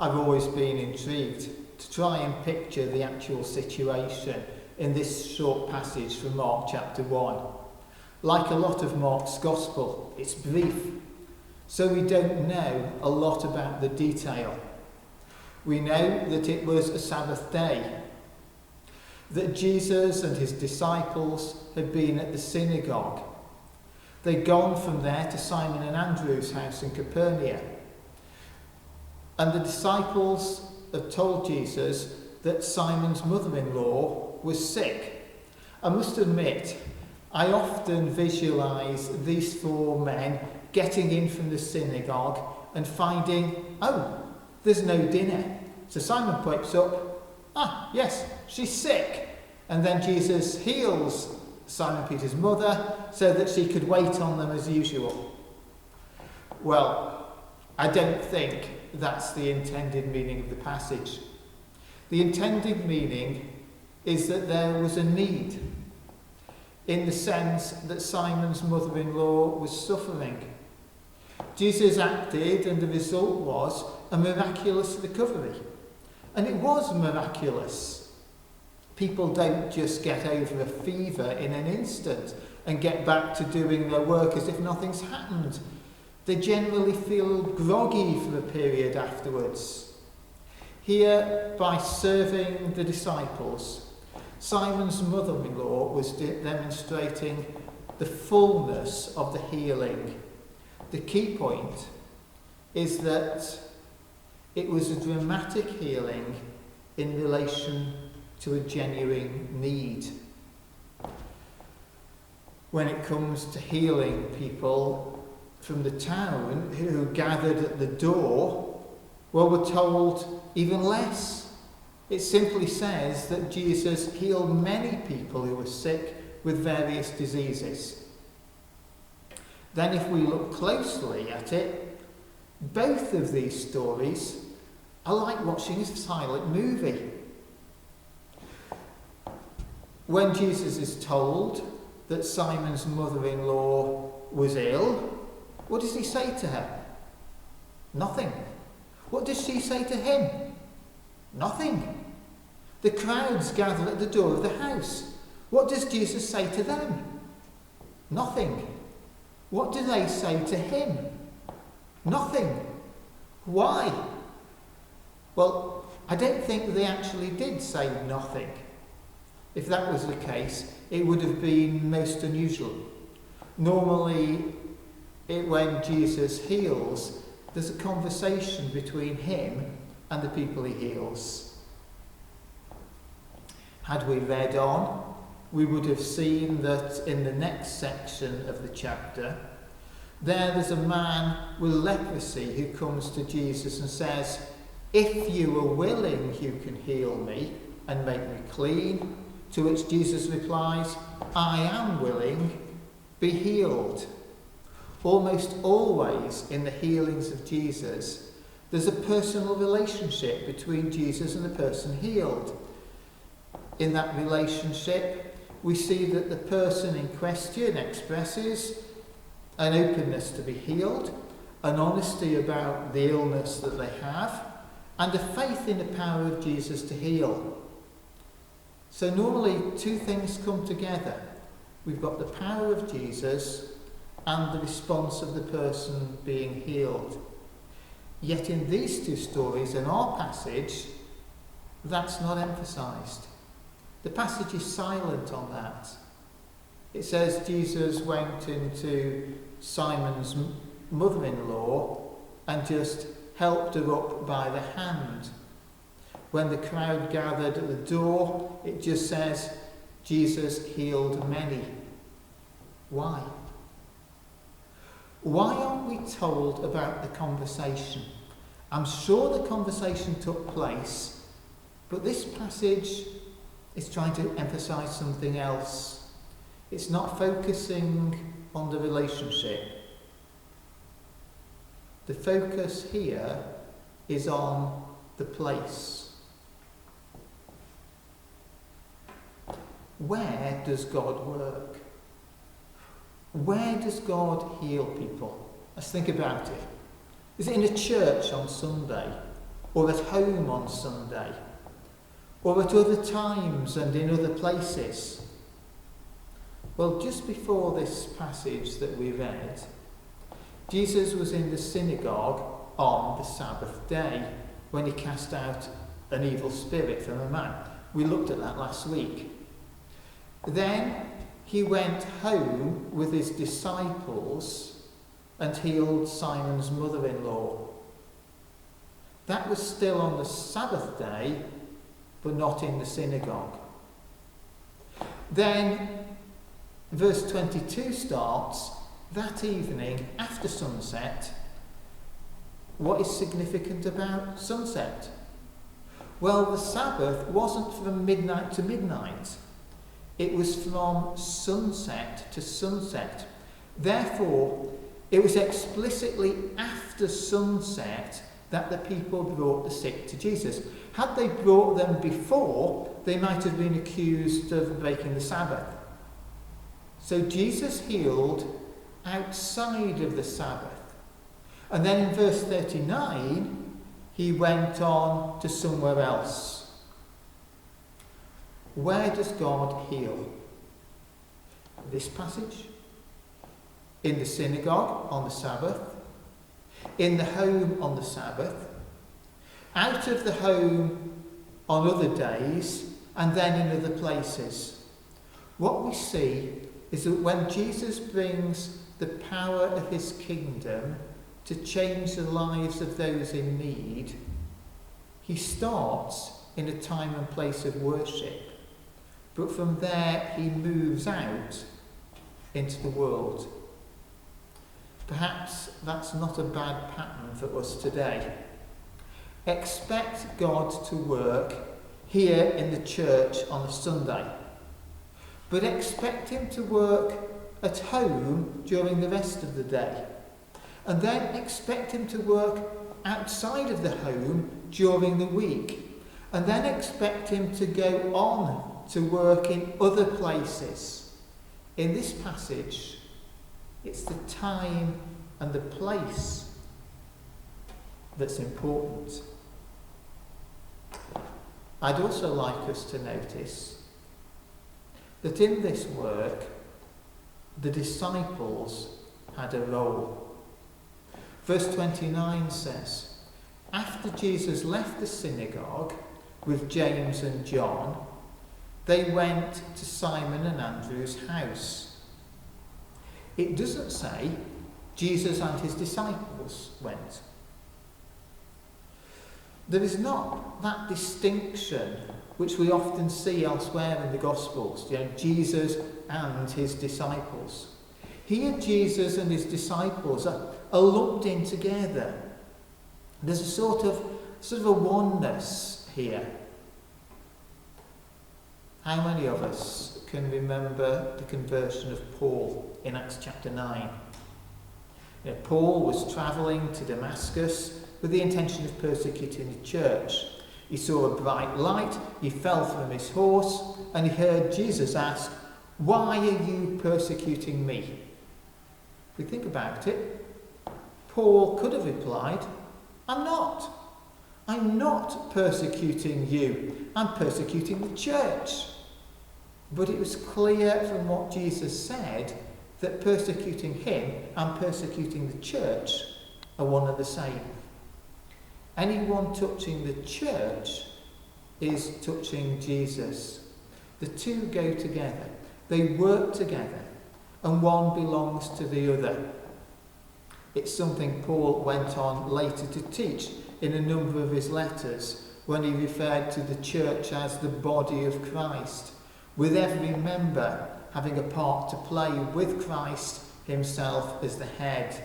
I've always been intrigued to try and picture the actual situation in this short passage from Mark chapter 1. Like a lot of Mark's Gospel, it's brief, so we don't know a lot about the detail. We know that it was a Sabbath day, that Jesus and his disciples had been at the synagogue. They'd gone from there to Simon and Andrew's house in Capernaum. And the disciples had told Jesus that Simon's mother-in-law was sick. I must admit, I often visualise these four men getting in from the synagogue and finding, oh, there's no dinner. So Simon pipes up, yes, she's sick. And then Jesus heals Simon Peter's mother so that she could wait on them as usual. Well, I don't think that's the intended meaning of the passage. The intended meaning is that there was a need, in the sense that Simon's mother-in-law was suffering. Jesus acted, and the result was a miraculous recovery. And it was miraculous. People don't just get over a fever in an instant and get back to doing their work as if nothing's happened. They generally feel groggy for a period afterwards. Here, by serving the disciples, Simon's mother-in-law was demonstrating the fullness of the healing. The key point is that it was a dramatic healing in relation to a genuine need. When it comes to healing people from the town who gathered at the door, well, we're told even less. It simply says that Jesus healed many people who were sick with various diseases. Then if we look closely at it, both of these stories are like watching a silent movie. When Jesus is told that Simon's mother-in-law was ill, what does he say to her? Nothing. What does she say to him? Nothing. The crowds gather at the door of the house. What does Jesus say to them? Nothing. What do they say to him? Nothing. Why? Well, I don't think they actually did say nothing. If that was the case, it would have been most unusual. Normally, when Jesus heals, there's a conversation between him and the people he heals. Had we read on, we would have seen that in the next section of the chapter, there's a man with leprosy who comes to Jesus and says, "If you are willing, you can heal me and make me clean." To which Jesus replies, "I am willing, be healed." Almost always in the healings of Jesus, there's a personal relationship between Jesus and the person healed. In that relationship, we see that the person in question expresses an openness to be healed, an honesty about the illness that they have, and a faith in the power of Jesus to heal. So normally two things come together. We've got the power of Jesus and the response of the person being healed. Yet in these two stories, in our passage, that's not emphasised. The passage is silent on that. It says Jesus went into Simon's mother-in-law and just helped her up by the hand. When the crowd gathered at the door, it just says Jesus healed many. Why? Why aren't we told about the conversation? I'm sure the conversation took place, but this passage is trying to emphasise something else. It's not focusing on the relationship. The focus here is on the place. Where does God work? Where does God heal people? Let's think about it. Is it in a church on Sunday? or at home on Sunday, or at other times and in other places? Well, just before this passage that we read, Jesus was in the synagogue on the Sabbath day when he cast out an evil spirit from a man. We looked at that last week. Then he went home with his disciples and healed Simon's mother-in-law. That was still on the Sabbath day, but not in the synagogue. Then verse 22 starts, that evening after sunset. What is significant about sunset? Well, the Sabbath wasn't from midnight to midnight. It was from sunset to sunset. Therefore, it was explicitly after sunset that the people brought the sick to Jesus. Had they brought them before, they might have been accused of breaking the Sabbath. So Jesus healed outside of the Sabbath. And then in verse 39, he went on to somewhere else. Where does God heal? This passage? In the synagogue on the Sabbath? In the home on the Sabbath? Out of the home on other days? And then in other places? What we see is that when Jesus brings the power of his kingdom to change the lives of those in need, he starts in a time and place of worship. But from there he moves out into the world. Perhaps that's not a bad pattern for us today. Expect God to work here in the church on a Sunday, but expect him to work at home during the rest of the day. And then expect him to work outside of the home during the week. And then expect him to go on to work in other places. In this passage, it's the time and the place that's important. I'd also like us to notice that in this work, the disciples had a role. Verse 29 says, after Jesus left the synagogue with James and John, they went to Simon and Andrew's house. It doesn't say Jesus and his disciples went. There is not that distinction which we often see elsewhere in the Gospels, Jesus and his disciples. Here Jesus and his disciples are lumped in together. There's a sort of a oneness here. How many of us can remember the conversion of Paul in Acts chapter 9? Paul was travelling to Damascus with the intention of persecuting the church. He saw a bright light, he fell from his horse, and he heard Jesus ask, "Why are you persecuting me?" If we think about it, Paul could have replied, "I'm not. I'm not persecuting you. I'm persecuting the church." But it was clear from what Jesus said that persecuting him and persecuting the church are one and the same. Anyone touching the church is touching Jesus. The two go together. They work together, and one belongs to the other. It's something Paul went on later to teach in a number of his letters when he referred to the church as the body of Christ, with every member having a part to play with Christ himself as the head.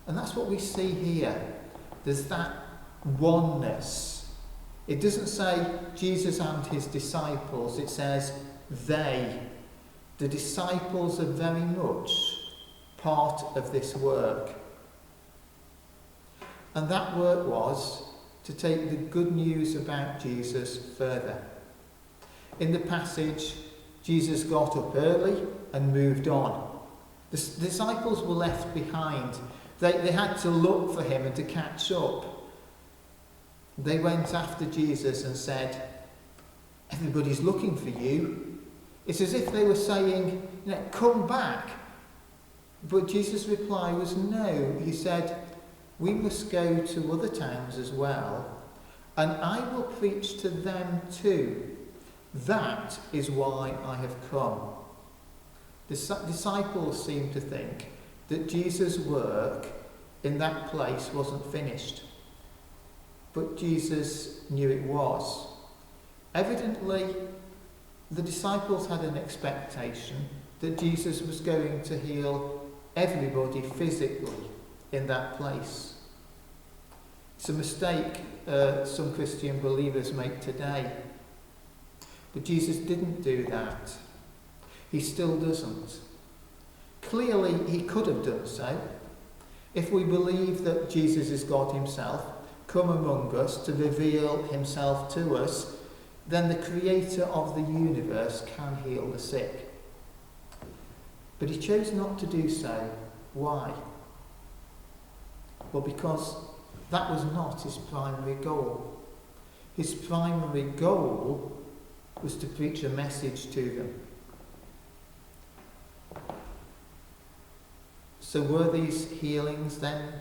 And that's what we see here. There's that oneness. It doesn't say Jesus and his disciples, it says they. The disciples are very much part of this work. And that work was to take the good news about Jesus further. In the passage, Jesus got up early and moved on. The disciples were left behind. They had to look for him and to catch up. They went after Jesus and said, "Everybody's looking for you." It's as if they were saying, "Come back." But Jesus' reply was no. He said, "We must go to other towns as well, and I will preach to them too. That is why I have come." The disciples seemed to think that Jesus' work in that place wasn't finished. But Jesus knew it was. Evidently, the disciples had an expectation that Jesus was going to heal everybody physically in that place. It's a mistake some Christian believers make today. But Jesus didn't do that. He still doesn't. Clearly, he could have done so. If we believe that Jesus is God himself, come among us to reveal himself to us, then the creator of the universe can heal the sick. But he chose not to do so. Why? Well, because that was not his primary goal. His primary goal was to preach a message to them. So were these healings then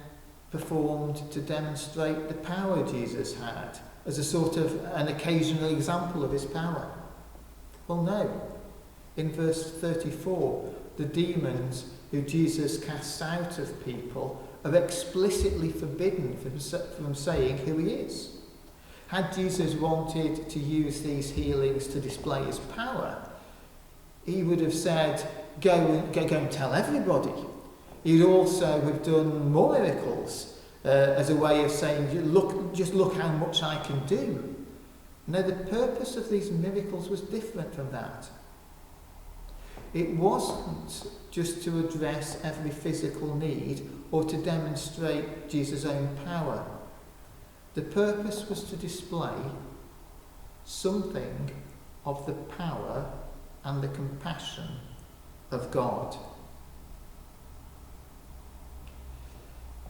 performed to demonstrate the power Jesus had, as a sort of an occasional example of his power? Well, no. In verse 34, the demons who Jesus casts out of people are explicitly forbidden from saying who he is. Had Jesus wanted to use these healings to display his power, he would have said, go and tell everybody. He'd also have done more miracles as a way of saying, just look how much I can do. No, the purpose of these miracles was different from that. It wasn't just to address every physical need or to demonstrate Jesus' own power. The purpose was to display something of the power and the compassion of God.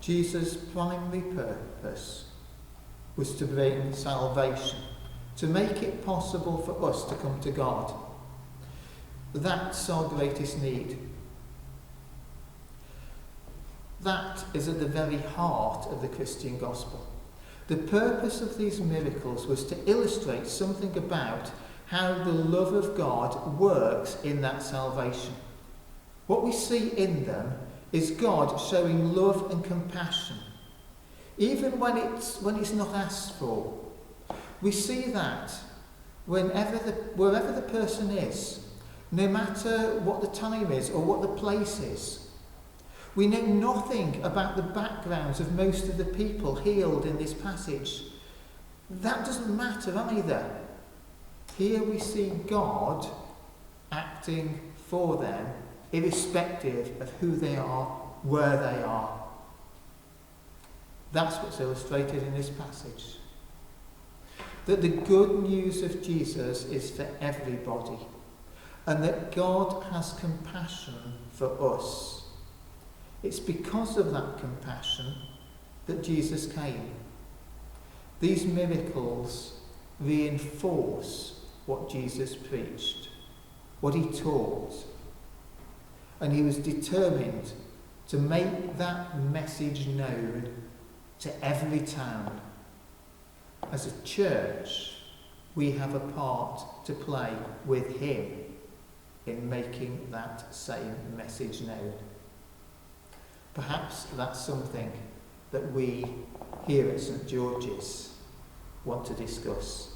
Jesus' primary purpose was to bring salvation, to make it possible for us to come to God. That's our greatest need. That is at the very heart of the Christian gospel. The purpose of these miracles was to illustrate something about how the love of God works in that salvation. What we see in them is God showing love and compassion, even when it's not asked for. We see that wherever the person is, no matter what the time is or what the place is. We know nothing about the backgrounds of most of the people healed in this passage. That doesn't matter either. Here we see God acting for them, irrespective of who they are, where they are. That's what's illustrated in this passage. That the good news of Jesus is for everybody, and that God has compassion for us. It's because of that compassion that Jesus came. These miracles reinforce what Jesus preached, what he taught. And he was determined to make that message known to every town. As a church, we have a part to play with him in making that same message known. Perhaps that's something that we here at St. George's want to discuss.